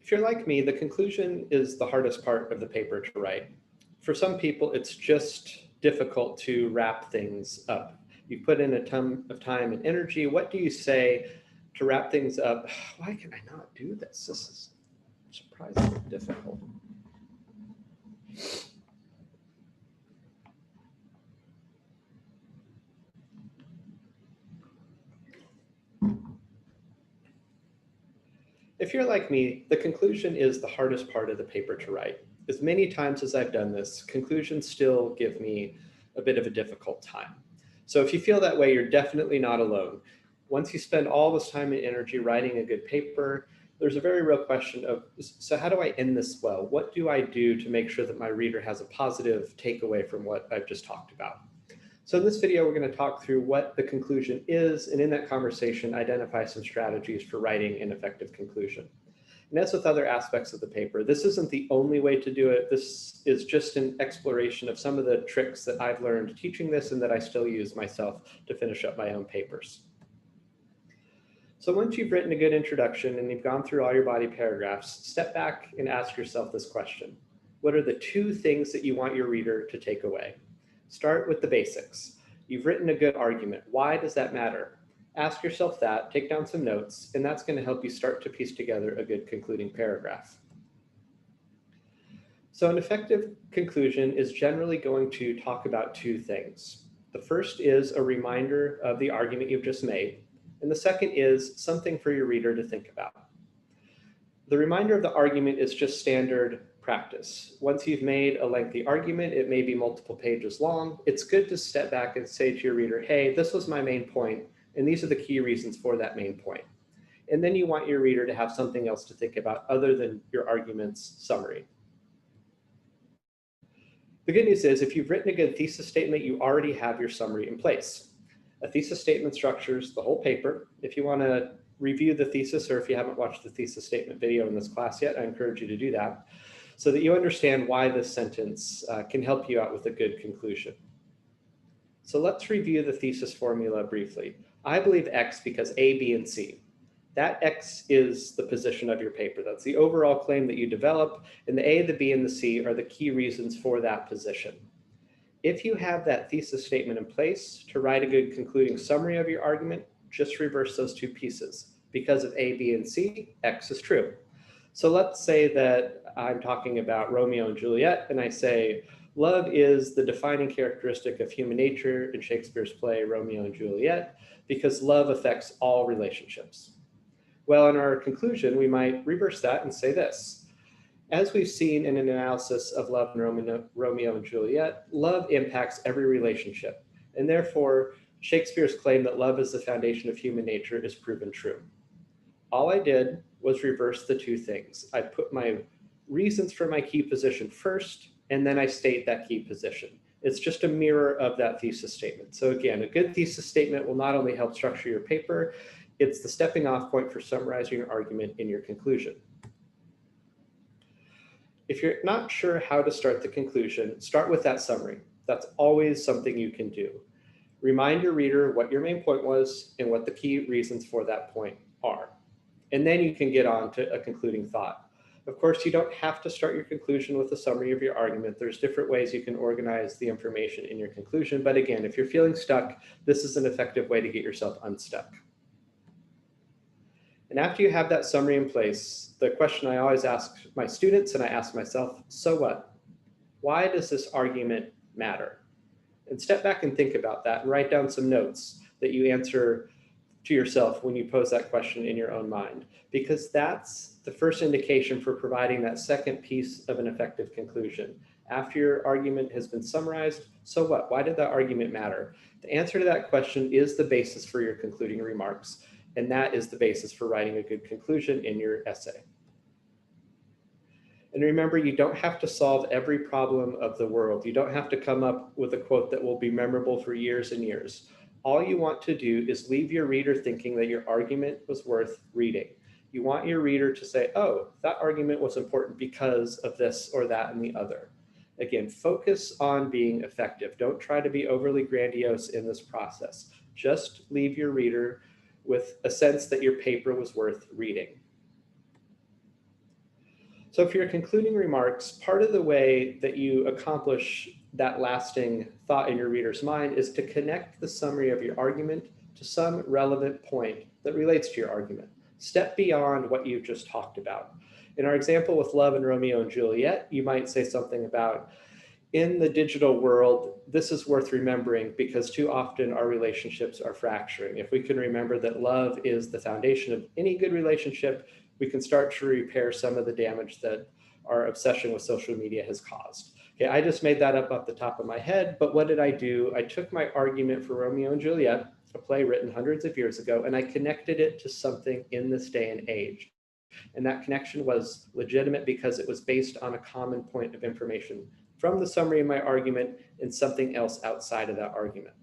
If you're like me, the conclusion is the hardest part of the paper to write. For some people, it's just difficult to wrap things up. You put in a ton of time and energy. What do you say to wrap things up? Why can I not do this? This is surprisingly difficult. If you're like me, the conclusion is the hardest part of the paper to write. As many times as I've done this, conclusions still give me a bit of a difficult time. So if you feel that way, you're definitely not alone. Once you spend all this time and energy writing a good paper, there's a very real question of, so how do I end this well? What do I do to make sure that my reader has a positive takeaway from what I've just talked about? So in this video, we're going to talk through what the conclusion is, and in that conversation, identify some strategies for writing an effective conclusion. And as with other aspects of the paper, this isn't the only way to do it. This is just an exploration of some of the tricks that I've learned teaching this and that I still use myself to finish up my own papers. So once you've written a good introduction and you've gone through all your body paragraphs, step back and ask yourself this question. What are the 2 things that you want your reader to take away? Start with the basics. You've written a good argument. Why does that matter? Ask yourself that, take down some notes, and that's going to help you start to piece together a good concluding paragraph. So an effective conclusion is generally going to talk about 2 things. The first is a reminder of the argument you've just made, and the second is something for your reader to think about. The reminder of the argument is just standard practice. Once you've made a lengthy argument, it may be multiple pages long. It's good to step back and say to your reader, hey, this was my main point, and these are the key reasons for that main point. And then you want your reader to have something else to think about other than your argument's summary. The good news is if you've written a good thesis statement, you already have your summary in place. A thesis statement structures the whole paper. If you want to review the thesis, or if you haven't watched the thesis statement video in this class yet, I encourage you to do that, so that you understand why this sentence can help you out with a good conclusion. So let's review the thesis formula briefly. I believe X because A, B, and C. That X is the position of your paper. That's the overall claim that you develop, and the A, the B, and the C are the key reasons for that position. If you have that thesis statement in place to write a good concluding summary of your argument, just reverse those 2 pieces. Because of A, B, and C, X is true. So let's say that I'm talking about Romeo and Juliet, and I say, love is the defining characteristic of human nature in Shakespeare's play Romeo and Juliet, because love affects all relationships. Well, in our conclusion, we might reverse that and say this. As we've seen in an analysis of love in Romeo and Juliet, love impacts every relationship, and therefore Shakespeare's claim that love is the foundation of human nature is proven true. All I did was reverse the 2 things. I put my reasons for my key position first, and then I state that key position. It's just a mirror of that thesis statement. So again, a good thesis statement will not only help structure your paper, it's the stepping off point for summarizing your argument in your conclusion. If you're not sure how to start the conclusion, start with that summary. That's always something you can do. Remind your reader what your main point was and what the key reasons for that point are. And then you can get on to a concluding thought. Of course, you don't have to start your conclusion with a summary of your argument. There's different ways you can organize the information in your conclusion. But again, if you're feeling stuck, this is an effective way to get yourself unstuck. And after you have that summary in place, the question I always ask my students and I ask myself, so what? Why does this argument matter? And step back and think about that and write down some notes that you answer to yourself when you pose that question in your own mind, because that's the first indication for providing that second piece of an effective conclusion. After your argument has been summarized, so what? Why did that argument matter? The answer to that question is the basis for your concluding remarks, and that is the basis for writing a good conclusion in your essay. And remember, you don't have to solve every problem of the world. You don't have to come up with a quote that will be memorable for years and years. All you want to do is leave your reader thinking that your argument was worth reading. You want your reader to say, oh, that argument was important because of this or that and the other. Again, focus on being effective. Don't try to be overly grandiose in this process. Just leave your reader with a sense that your paper was worth reading. So for your concluding remarks, part of the way that you accomplish that lasting thought in your reader's mind is to connect the summary of your argument to some relevant point that relates to your argument. Step beyond what you've just talked about. In our example with Love and Romeo and Juliet, you might say something about, in the digital world, this is worth remembering because too often our relationships are fracturing. If we can remember that love is the foundation of any good relationship, we can start to repair some of the damage that our obsession with social media has caused. Okay, I just made that up off the top of my head, but what did I do? I took my argument for Romeo and Juliet, a play written hundreds of years ago, and I connected it to something in this day and age. And that connection was legitimate because it was based on a common point of information from the summary of my argument and something else outside of that argument.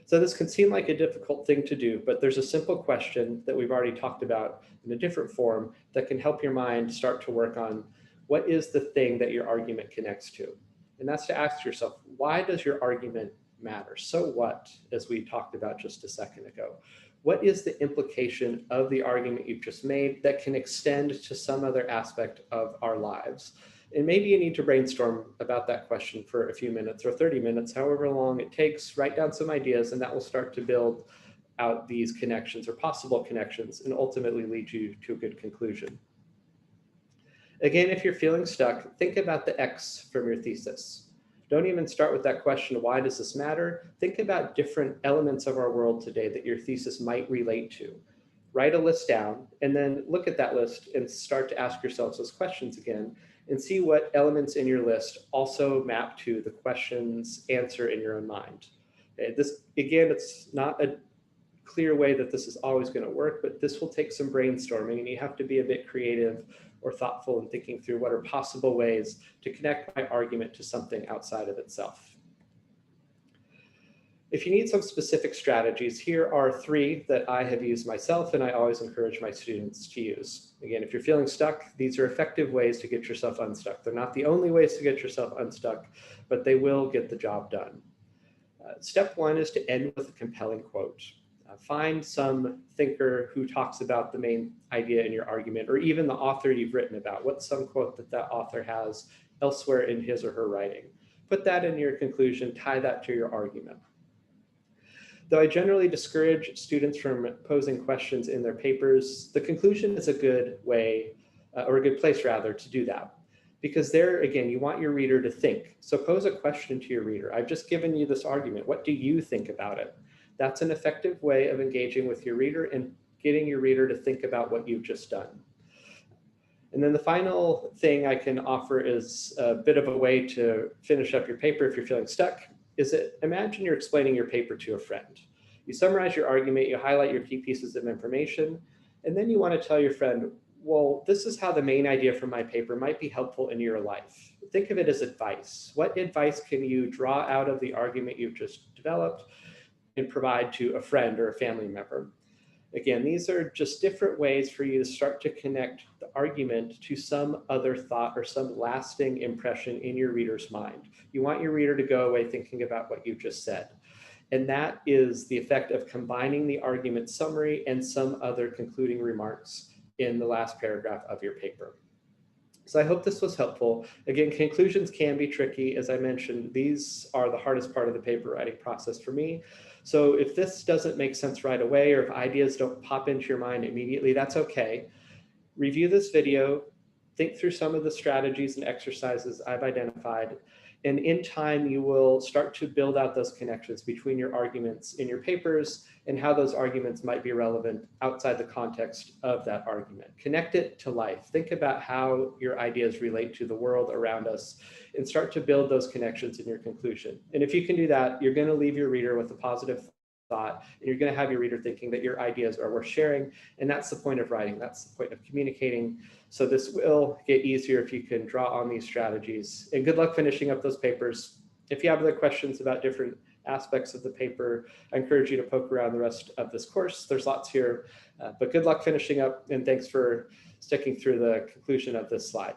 So this can seem like a difficult thing to do, but there's a simple question that we've already talked about in a different form that can help your mind start to work on what is the thing that your argument connects to. And that's to ask yourself, why does your argument matter? So what, as we talked about just a second ago? What is the implication of the argument you've just made that can extend to some other aspect of our lives? And maybe you need to brainstorm about that question for a few minutes or 30 minutes, however long it takes, write down some ideas, and that will start to build out these connections or possible connections and ultimately lead you to a good conclusion. Again, if you're feeling stuck, think about the X from your thesis. Don't even start with that question, why does this matter? Think about different elements of our world today that your thesis might relate to. Write a list down and then look at that list and start to ask yourselves those questions again and see what elements in your list also map to the question's answer in your own mind. Okay, this, again, it's not a clear way that this is always going to work, but this will take some brainstorming and you have to be a bit creative or thoughtful in thinking through what are possible ways to connect my argument to something outside of itself. If you need some specific strategies, here are 3 that I have used myself and I always encourage my students to use. Again, if you're feeling stuck, these are effective ways to get yourself unstuck. They're not the only ways to get yourself unstuck, but they will get the job done. Step 1 is to end with a compelling quote. Find some thinker who talks about the main idea in your argument, or even the author you've written about. What's some quote that that author has elsewhere in his or her writing? Put that in your conclusion, tie that to your argument. Though I generally discourage students from posing questions in their papers, the conclusion is a good way, or a good place rather, to do that. Because there, again, you want your reader to think. So pose a question to your reader. I've just given you this argument. What do you think about it? That's an effective way of engaging with your reader and getting your reader to think about what you've just done. And then the final thing I can offer is a bit of a way to finish up your paper if you're feeling stuck, is that imagine you're explaining your paper to a friend. You summarize your argument, you highlight your key pieces of information, and then you want to tell your friend, well, this is how the main idea from my paper might be helpful in your life. Think of it as advice. What advice can you draw out of the argument you've just developed and provide to a friend or a family member? Again, these are just different ways for you to start to connect the argument to some other thought or some lasting impression in your reader's mind. You want your reader to go away thinking about what you've just said. And that is the effect of combining the argument summary and some other concluding remarks in the last paragraph of your paper. So I hope this was helpful. Again, conclusions can be tricky. As I mentioned, these are the hardest part of the paper writing process for me. So if this doesn't make sense right away, or if ideas don't pop into your mind immediately, that's okay. Review this video, think through some of the strategies and exercises I've identified, and in time, you will start to build out those connections between your arguments in your papers and how those arguments might be relevant outside the context of that argument. Connect it to life. Think about how your ideas relate to the world around us and start to build those connections in your conclusion. And if you can do that, you're going to leave your reader with a positive thought, and you're going to have your reader thinking that your ideas are worth sharing. And that's the point of writing. That's the point of communicating. So this will get easier if you can draw on these strategies. And good luck finishing up those papers. If you have other questions about different aspects of the paper, I encourage you to poke around the rest of this course. There's lots here, but good luck finishing up, and thanks for sticking through the conclusion of this slide.